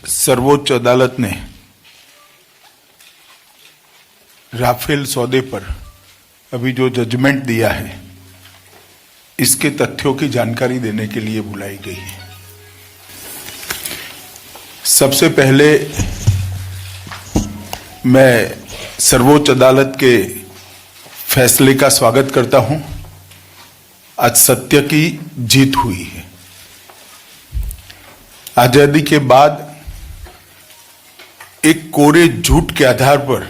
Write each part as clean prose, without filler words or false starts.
सर्वोच्च अदालत ने राफेल सौदे पर अभी जो जजमेंट दिया है, इसके तथ्यों की जानकारी देने के लिए बुलाई गई है। सबसे पहले मैं सर्वोच्च अदालत के फैसले का स्वागत करता हूं। आज सत्य की जीत हुई है। आजादी के बाद एक कोरे झूठ के आधार पर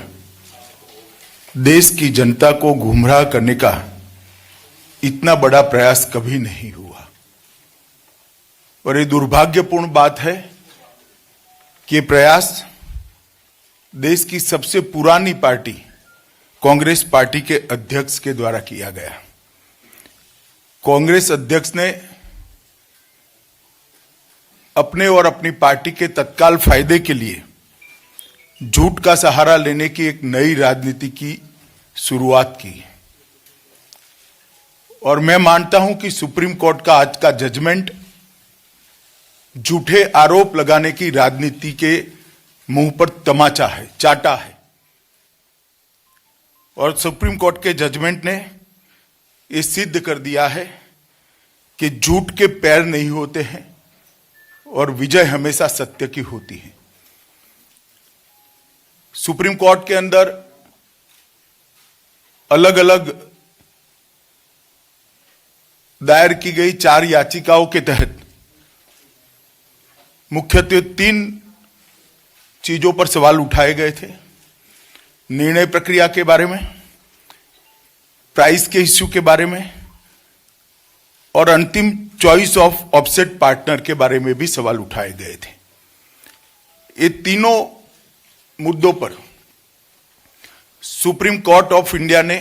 देश की जनता को गुमराह करने का इतना बड़ा प्रयास कभी नहीं हुआ और ये दुर्भाग्यपूर्ण बात है कि प्रयास देश की सबसे पुरानी पार्टी कांग्रेस पार्टी के अध्यक्ष के द्वारा किया गया। कांग्रेस अध्यक्ष ने अपने और अपनी पार्टी के तत्काल फायदे के लिए झूठ का सहारा लेने की एक नई राजनीति की शुरुआत की और मैं मानता हूं कि सुप्रीम कोर्ट का आज का जजमेंट झूठे आरोप लगाने की राजनीति के मुंह पर तमाचा है, चाटा है। और सुप्रीम कोर्ट के जजमेंट ने यह सिद्ध कर दिया है कि झूठ के पैर नहीं होते हैं और विजय हमेशा सत्य की होती है। सुप्रीम कोर्ट के अंदर अलग अलग दायर की गई 4 याचिकाओं के तहत मुख्यतः 3 चीजों पर सवाल उठाए गए थे। निर्णय प्रक्रिया के बारे में, प्राइस के इश्यू के बारे में और अंतिम चॉइस ऑफ ऑफसेट पार्टनर के बारे में भी सवाल उठाए गए थे। ये तीनों मुद्दों पर सुप्रीम कोर्ट ऑफ इंडिया ने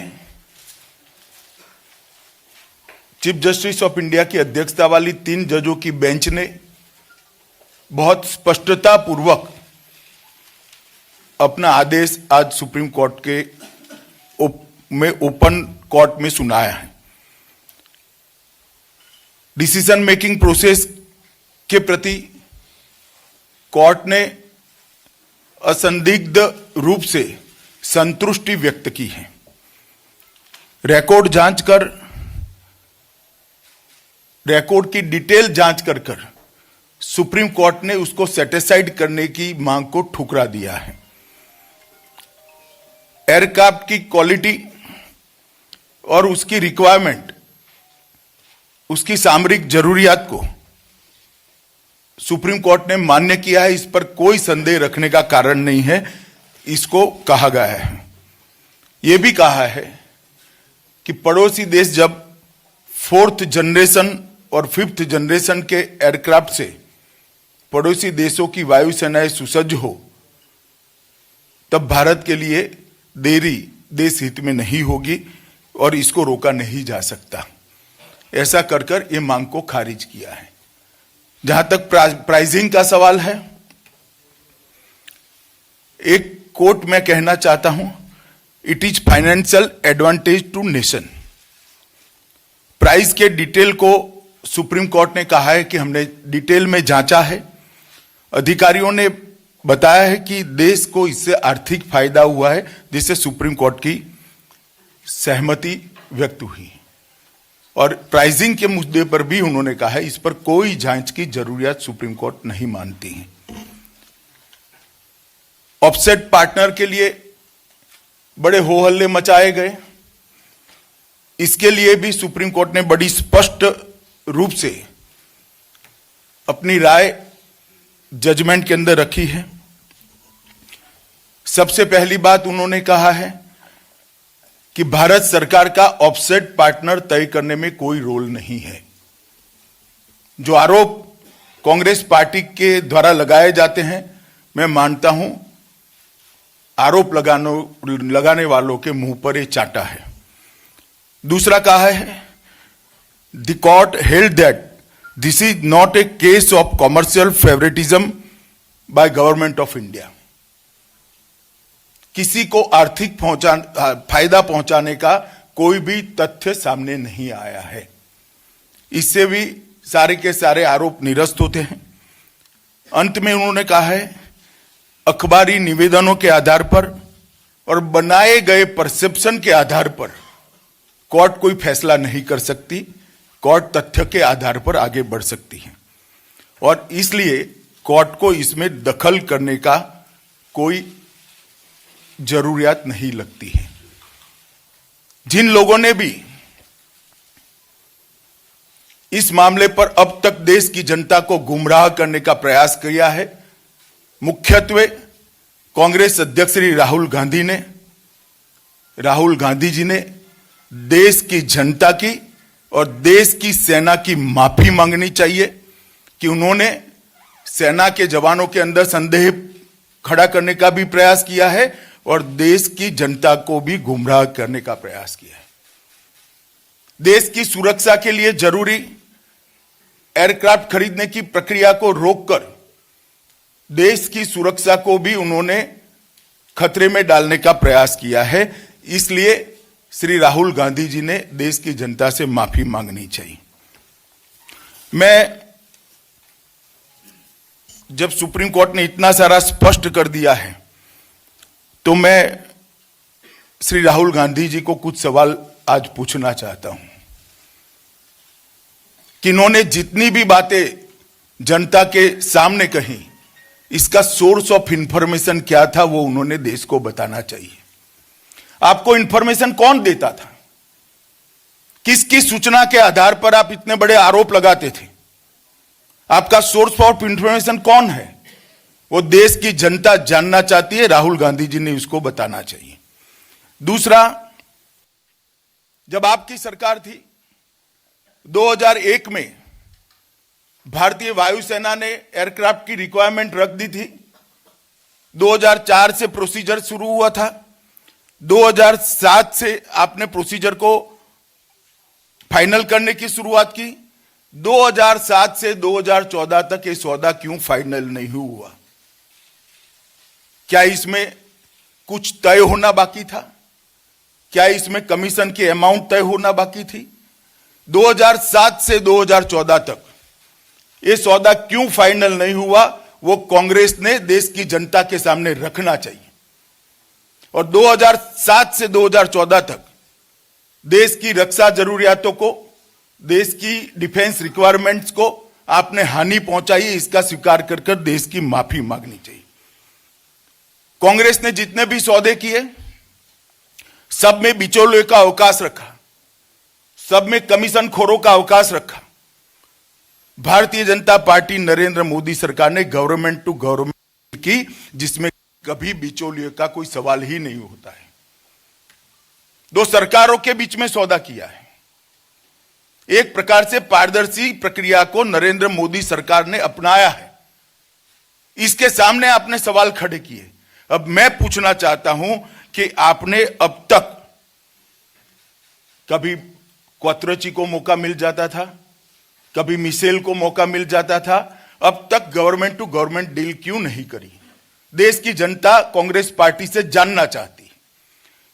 चीफ जस्टिस ऑफ इंडिया की अध्यक्षता वाली 3 जजों की बेंच ने बहुत स्पष्टता पूर्वक अपना आदेश आज सुप्रीम कोर्ट के ओपन कोर्ट में सुनाया है। डिसीजन मेकिंग प्रोसेस के प्रति कोर्ट ने असंदिग्ध रूप से संतुष्टि व्यक्त की है। रिकॉर्ड जांच कर, रिकॉर्ड की डिटेल जांच कर सुप्रीम कोर्ट ने उसको सेटिस्फाइड करने की मांग को ठुकरा दिया है। एयरक्राफ्ट की क्वालिटी और उसकी रिक्वायरमेंट, उसकी सामरिक जरूरियात को सुप्रीम कोर्ट ने मान्य किया है। इस पर कोई संदेह रखने का कारण नहीं है। इसको कहा गया है, यह भी कहा है कि पड़ोसी देश जब 4th जनरेशन और 5th जनरेशन के एयरक्राफ्ट से पड़ोसी देशों की वायुसेनाएं सुसज्ज हो, तब भारत के लिए देरी देश हित में नहीं होगी और इसको रोका नहीं जा सकता। ऐसा कर ये मांग को खारिज किया है। जहां तक प्राइसिंग का सवाल है, एक कोट में कहना चाहता हूं, it is financial advantage to nation. Price के डिटेल को सुप्रीम कोर्ट ने कहा है कि हमने डिटेल में जांचा है। अधिकारियों ने बताया है कि देश को इससे आर्थिक फायदा हुआ है, जिससे सुप्रीम कोर्ट की सहमति व्यक्त हुई। और प्राइसिंग के मुद्दे पर भी उन्होंने कहा है इस पर कोई जांच की जरूरत सुप्रीम कोर्ट नहीं मानती है। ऑफसेट पार्टनर के लिए बड़े हो हल्ले मचाए गए। इसके लिए भी सुप्रीम कोर्ट ने बड़ी स्पष्ट रूप से अपनी राय जजमेंट के अंदर रखी है। सबसे पहली बात उन्होंने कहा है कि भारत सरकार का ऑफसेट पार्टनर तय करने में कोई रोल नहीं है। जो आरोप कांग्रेस पार्टी के द्वारा लगाए जाते हैं, मैं मानता हूं आरोप लगाने वालों के मुंह पर यह चाटा है। दूसरा कहा है, the court held that this is not a case of commercial favouritism by government of India. किसी को आर्थिक फायदा पहुंचाने का कोई भी तथ्य सामने नहीं आया है। इससे भी सारे के सारे आरोप निरस्त होते हैं। अंत में उन्होंने कहा है, अखबारी निवेदनों के आधार पर और बनाए गए परसेप्शन के आधार पर कोर्ट कोई फैसला नहीं कर सकती। कोर्ट तथ्य के आधार पर आगे बढ़ सकती है और इसलिए कोर्ट को इसमें दखल करने का कोई जरूरियत नहीं लगती है। जिन लोगों ने भी इस मामले पर अब तक देश की जनता को गुमराह करने का प्रयास किया है, मुख्यत्वे कांग्रेस अध्यक्ष श्री राहुल गांधी जी ने देश की जनता की और देश की सेना की माफी मांगनी चाहिए कि उन्होंने सेना के जवानों के अंदर संदेह खड़ा करने का भी प्रयास किया है और देश की जनता को भी गुमराह करने का प्रयास किया है। देश की सुरक्षा के लिए जरूरी एयरक्राफ्ट खरीदने की प्रक्रिया को रोककर देश की सुरक्षा को भी उन्होंने खतरे में डालने का प्रयास किया है। इसलिए श्री राहुल गांधी जी ने देश की जनता से माफी मांगनी चाहिए। मैं जब सुप्रीम कोर्ट ने इतना सारा स्पष्ट कर दिया है तो मैं श्री राहुल गांधी जी को कुछ सवाल आज पूछना चाहता हूं कि इन्होंने जितनी भी बातें जनता के सामने कही, इसका सोर्स ऑफ इंफॉर्मेशन क्या था वो उन्होंने देश को बताना चाहिए। आपको इंफॉर्मेशन कौन देता था? किसकी सूचना के आधार पर आप इतने बड़े आरोप लगाते थे? आपका सोर्स ऑफ इंफॉर्मेशन कौन है? वो देश की जनता जानना चाहती है। राहुल गांधी जी ने उसको बताना चाहिए। दूसरा, जब आपकी सरकार थी 2001 में भारतीय वायुसेना ने एयरक्राफ्ट की रिक्वायरमेंट रख दी थी। 2004 से प्रोसीजर शुरू हुआ था। 2007 से आपने प्रोसीजर को फाइनल करने की शुरुआत की। 2007 से 2014 तक ये सौदा क्यों फाइनल नहीं हुआ? क्या इसमें कुछ तय होना बाकी था? क्या इसमें कमीशन की अमाउंट तय होना बाकी थी? 2007 से 2014 तक ये सौदा क्यों फाइनल नहीं हुआ, वो कांग्रेस ने देश की जनता के सामने रखना चाहिए। और 2007 से 2014 तक देश की रक्षा जरूरियातों को, देश की डिफेंस रिक्वायरमेंट्स को आपने हानि पहुंचाई, इसका स्वीकार कर कर देश की माफी मांगनी चाहिए। कांग्रेस ने जितने भी सौदे किए सब में बिचौलिए का अवकाश रखा, सब में कमीशन खोरों का अवकाश रखा। भारतीय जनता पार्टी नरेंद्र मोदी सरकार ने गवर्नमेंट टू गवर्नमेंट की, जिसमें कभी बिचौलिए का कोई सवाल ही नहीं होता है। दो सरकारों के बीच में सौदा किया है। एक प्रकार से पारदर्शी प्रक्रिया को नरेंद्र मोदी सरकार ने अपनाया है। इसके सामने आपने सवाल खड़े किए। अब मैं पूछना चाहता हूं कि आपने अब तक कभी क्वात्रची को मौका मिल जाता था, कभी मिशेल को मौका मिल जाता था, अब तक गवर्नमेंट टू गवर्नमेंट डील क्यों नहीं करी? देश की जनता कांग्रेस पार्टी से जानना चाहती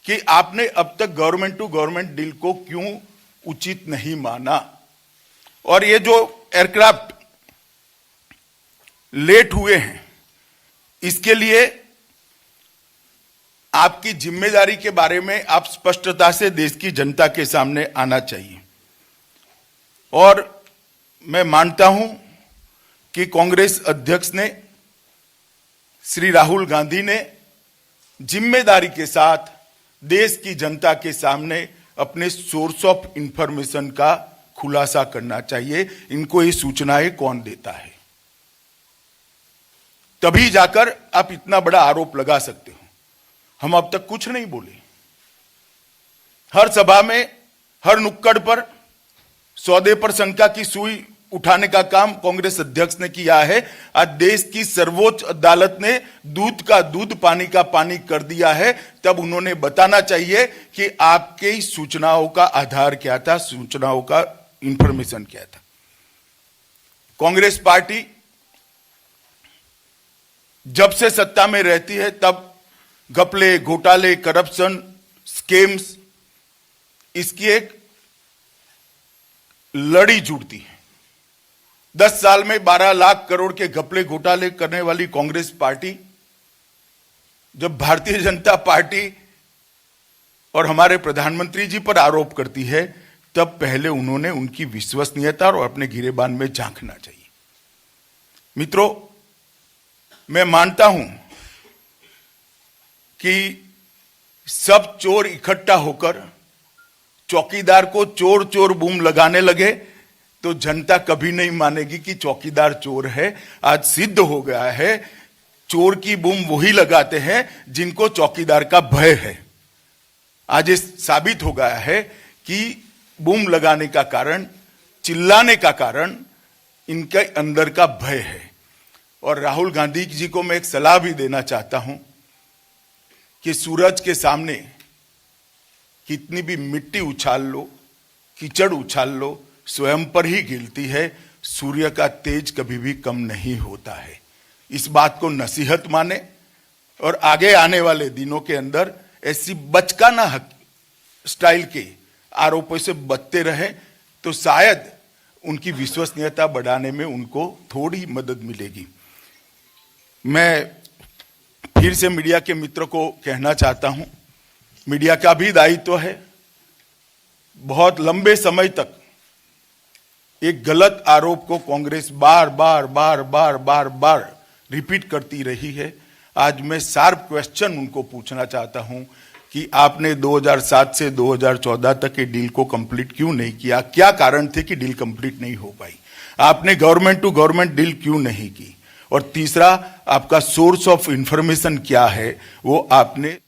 कि आपने अब तक गवर्नमेंट टू गवर्नमेंट डील को क्यों उचित नहीं माना। और ये जो एयरक्राफ्ट लेट हुए हैं, इसके लिए आपकी जिम्मेदारी के बारे में आप स्पष्टता से देश की जनता के सामने आना चाहिए। और मैं मानता हूं कि कांग्रेस अध्यक्ष ने, श्री राहुल गांधी ने जिम्मेदारी के साथ देश की जनता के सामने अपने सोर्स ऑफ इंफॉर्मेशन का खुलासा करना चाहिए। इनको ये सूचनाएं कौन देता है, तभी जाकर आप इतना बड़ा आरोप लगा सकते हो। हम अब तक कुछ नहीं बोले। हर सभा में, हर नुक्कड़ पर सौदे पर शंका की सुई उठाने का काम कांग्रेस अध्यक्ष ने किया है। आज देश की सर्वोच्च अदालत ने दूध का दूध, पानी का पानी कर दिया है। तब उन्होंने बताना चाहिए कि आपके सूचनाओं का आधार क्या था, सूचनाओं का इंफॉर्मेशन क्या था। कांग्रेस पार्टी जब से सत्ता में रहती है तब घपले, घोटाले, करप्शन, स्कीम्स, इसकी एक लड़ी जुड़ती है। 10 साल में 12 लाख करोड़ के घपले घोटाले करने वाली कांग्रेस पार्टी जब भारतीय जनता पार्टी और हमारे प्रधानमंत्री जी पर आरोप करती है, तब पहले उन्होंने उनकी विश्वसनीयता और अपने गिरेबान में झांकना चाहिए। मित्रों, मैं मानता हूं कि सब चोर इकट्ठा होकर चौकीदार को चोर चोर बूम लगाने लगे तो जनता कभी नहीं मानेगी कि चौकीदार चोर है। आज सिद्ध हो गया है, चोर की बूम वही लगाते हैं जिनको चौकीदार का भय है। आज ये साबित हो गया है कि बूम लगाने का कारण, चिल्लाने का कारण इनके अंदर का भय है। और राहुल गांधी जी को मैं एक सलाह भी देना चाहता हूं कि सूरज के सामने कितनी भी मिट्टी उछाल लो, कीचड़ उछाल लो, स्वयं पर ही गिरती है। सूर्य का तेज कभी भी कम नहीं होता है। इस बात को नसीहत माने और आगे आने वाले दिनों के अंदर ऐसी बचकाना स्टाइल के आरोपों से बचते रहे तो शायद उनकी विश्वसनीयता बढ़ाने में उनको थोड़ी मदद मिलेगी। मैं फिर से मीडिया के मित्रों को कहना चाहता हूं, मीडिया का भी दायित्व है। बहुत लंबे समय तक एक गलत आरोप को कांग्रेस बार बार बार बार बार बार रिपीट करती रही है। आज मैं शार्प क्वेश्चन उनको पूछना चाहता हूं कि आपने 2007 से 2014 तक के डील को कंप्लीट क्यों नहीं किया? क्या कारण थे कि डील कंप्लीट नहीं हो पाई? आपने गवर्नमेंट टू गवर्नमेंट डील क्यों नहीं की? और तीसरा, आपका सोर्स ऑफ इंफॉर्मेशन क्या है? वो आपने